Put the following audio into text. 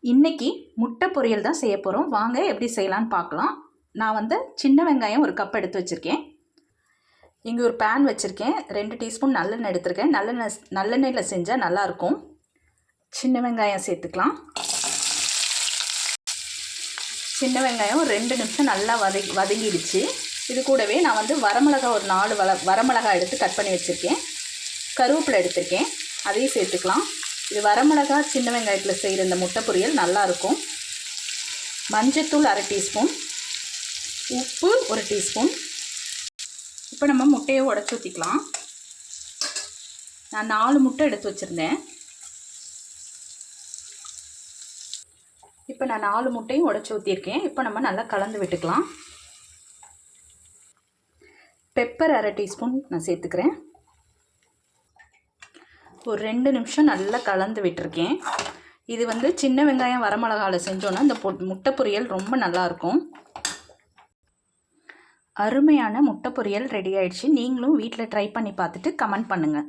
இன்றைக்கி முட்டை பொரியல் தான் செய்ய போகிறோம். வாங்க எப்படி செய்யலான்னு பார்க்கலாம். நான் வந்து சின்ன வெங்காயம் ஒரு கப் எடுத்து வச்சுருக்கேன். இங்கே ஒரு பேன் வச்சுருக்கேன். 2 டீஸ்பூன் நல்லெண்ணெய் எடுத்துருக்கேன். நல்லெண்ணெயில் செஞ்சால் நல்லாயிருக்கும். சின்ன வெங்காயம் சேர்த்துக்கலாம். சின்ன வெங்காயம் 2 நிமிஷம் நல்லா வதங்கிடுச்சு. இது கூடவே நான் வந்து வரமிளகா ஒரு 4 வரமிளகா எடுத்து கட் பண்ணி வச்சுருக்கேன். கருவேப்பிலை எடுத்திருக்கேன், அதையும் சேர்த்துக்கலாம். இது வரமிளகா சின்ன வெங்காயத்தில் செய்கிற இந்த முட்டை பொரியல் நல்லாயிருக்கும். மஞ்சத்தூள் 1/2 டீஸ்பூன், உப்பு 1 டீஸ்பூன். இப்போ நம்ம முட்டையை உடச்சி ஊற்றிக்கலாம். நான் 4 முட்டை எடுத்து வச்சுருந்தேன். இப்போ நான் 4 முட்டையும் உடச்சி ஊற்றிருக்கேன். இப்போ நம்ம நல்லா கலந்து விட்டுக்கலாம். பெப்பர் 1/2 டீஸ்பூன் நான் சேர்த்துக்கிறேன். ஒரு 2 நிமிஷம் நல்லா கலந்து விட்டுருக்கேன். இது வந்து சின்ன வெங்காயம் வரமிளகாவில் செஞ்சோன்னா இந்த முட்டை பொரியல் ரொம்ப நல்லாயிருக்கும். அருமையான முட்டை பொரியல் ரெடி ஆயிடுச்சு. நீங்களும் வீட்டில் ட்ரை பண்ணி பார்த்துட்டு கமெண்ட் பண்ணுங்கள்.